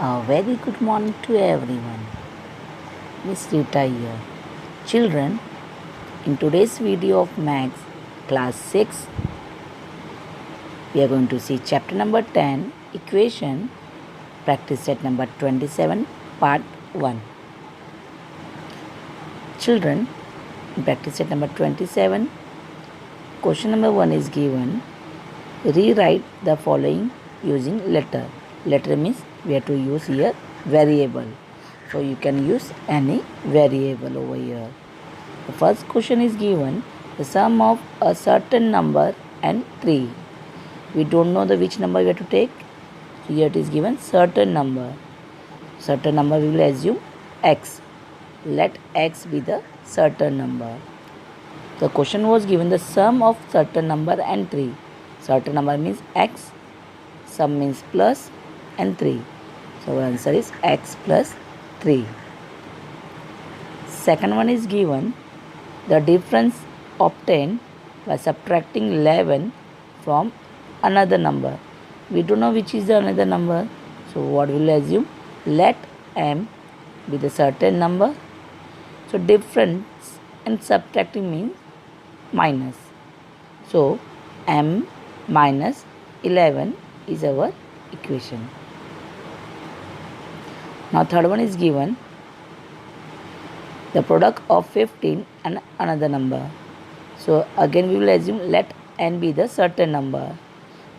A very good morning to everyone. Miss Rita here. Children, in today's video of Maths, class 6, we are going to see chapter number 10, Equation, practice set number 27, part 1. Children, in practice set number 27, question number 1 is given. Rewrite the following using letter. Letter means we have to use here variable. So you can use any variable over here. The first question is given the sum of a certain number and 3. We don't know the which number we have to take. So here it is given certain number. Certain number we will assume x. Let x be the certain number. The question was given the sum of certain number and 3. Certain number means x, sum means plus and 3. So our answer is x plus 3. Second one is given the difference obtained by subtracting 11 from another number. We don't know which is the another number. So what will assume? Let m be the certain number. So difference and subtracting means minus. So m minus 11 is our equation. Now third one is given the product of 15 and another number. So again we will assume let n be the certain number.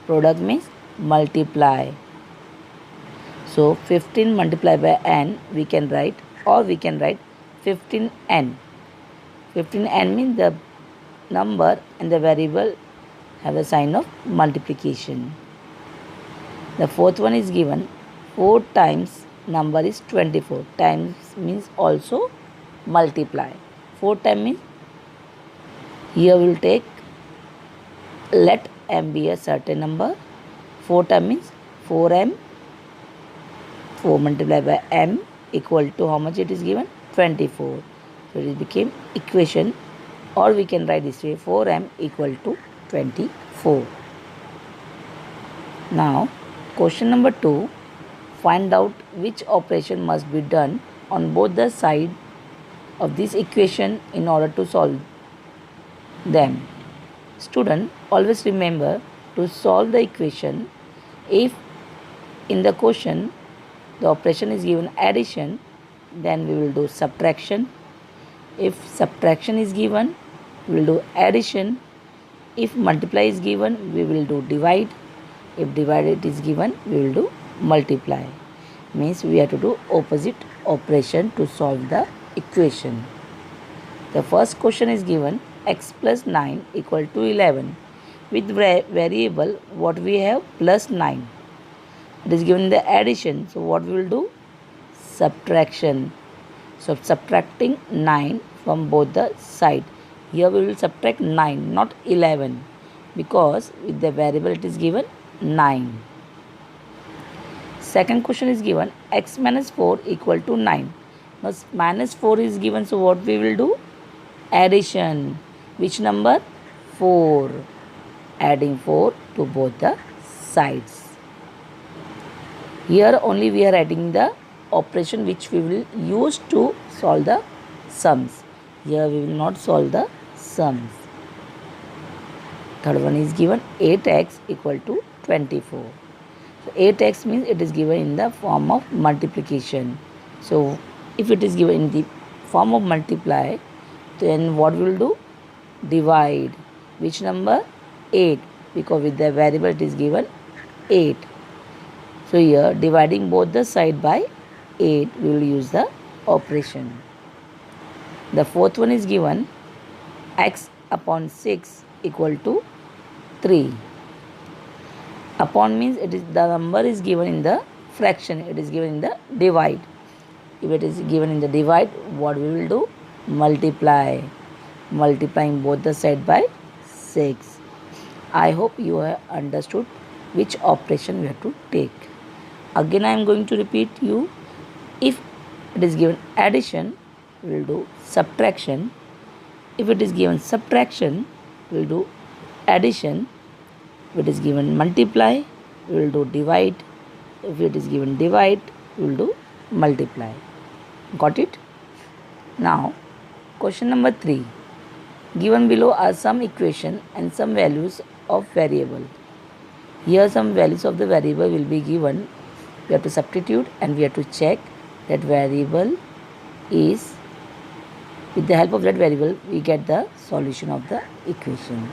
Product means multiply. So 15 multiplied by n we can write, or we can write 15n. 15n means the number and the variable have a sign of multiplication. The fourth one is given 4 times number is 24. Times means also multiply. 4 times means here we will take let m be a certain number. 4 times means 4m. 4 multiplied by m equal to how much it is given? 24. So it became equation, or we can write this way 4m equal to 24. Now question number 2, find out which operation must be done on both the sides of this equation in order to solve them. Student, always remember to solve the equation. If in the question the operation is given addition, then we will do subtraction. If subtraction is given, we will do addition. If multiply is given, we will do divide. If divided is given, we will do multiply. Means we have to do opposite operation to solve the equation. The first question is given x plus 9 equal to 11. With variable what we have? Plus 9. It is given the addition. So what we will do? Subtraction. So subtracting 9 from both the side. Here we will subtract 9, not 11, because with the variable it is given 9. Second question is given x minus 4 equal to 9. Now minus 4 is given, so what we will do? Addition. Which number? 4. Adding 4 to both the sides. Here only we are adding the operation which we will use to solve the sums. Here we will not solve the sums. Third one is given 8x equal to 24. So 8x means it is given in the form of multiplication. So if it is given in the form of multiply, then what we will do? Divide. Which number? 8, because with the variable it is given 8. So here dividing both the side by 8, we will use the operation. The fourth one is given x upon 6 equal to 3. Upon means it is the number is given in the fraction, it is given in the divide. If it is given in the divide, what we will do? Multiply. Multiplying both the side by 6. I hope you have understood which operation we have to take. Again I am going to repeat you. If it is given addition, we will do subtraction. If it is given subtraction, we will do addition. If it is given multiply, we will do divide. If it is given divide, we will do multiply. Got it? Now, question number 3. Given below are some equation and some values of variable. Here some values of the variable will be given. We have to substitute and we have to check that variable is, with the help of that variable we get the solution of the equation.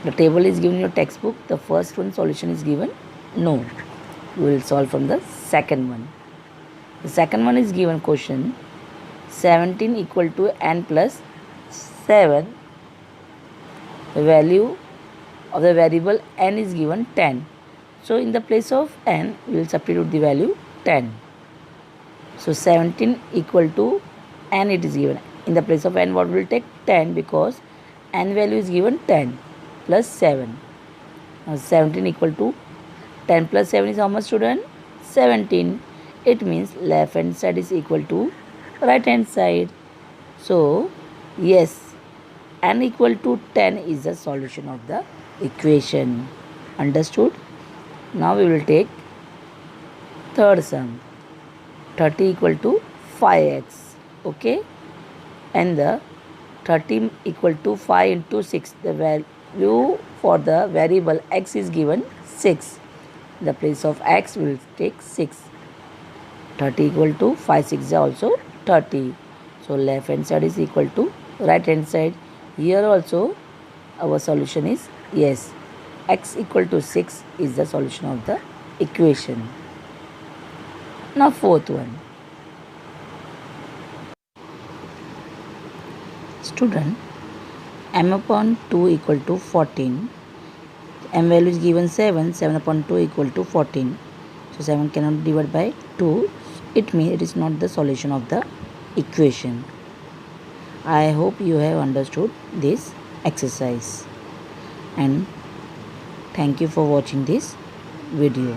The table is given in your textbook. The first one solution is given. No. We will solve from the second one. The second one is given question 17 equal to n plus 7. The value of the variable n is given 10. So in the place of n, we will substitute the value 10. So 17 equal to n it is given. In the place of n, what will take 10 because n value is given 10 plus 7. Now 17 equal to 10 plus 7 is how much, student? 17. It means left hand side is equal to right hand side. So yes, n equal to 10 is the solution of the equation. Understood? Now we will take third sum. 30 equal to 5x. Okay? And the 30 equal to 5 into 6. The value for the variable x is given 6. In the place of x we will take 6. 30 equal to 5 6 is also 30. So left hand side is equal to right hand side. Here also our solution is yes. X equal to 6 is the solution of the equation. Now fourth one. Student, m upon 2 equal to 14. M value is given 7. 7 upon 2 equal to 14. So 7 cannot divide by 2. It means it is not the solution of the equation. I hope you have understood this exercise. And thank you for watching this video.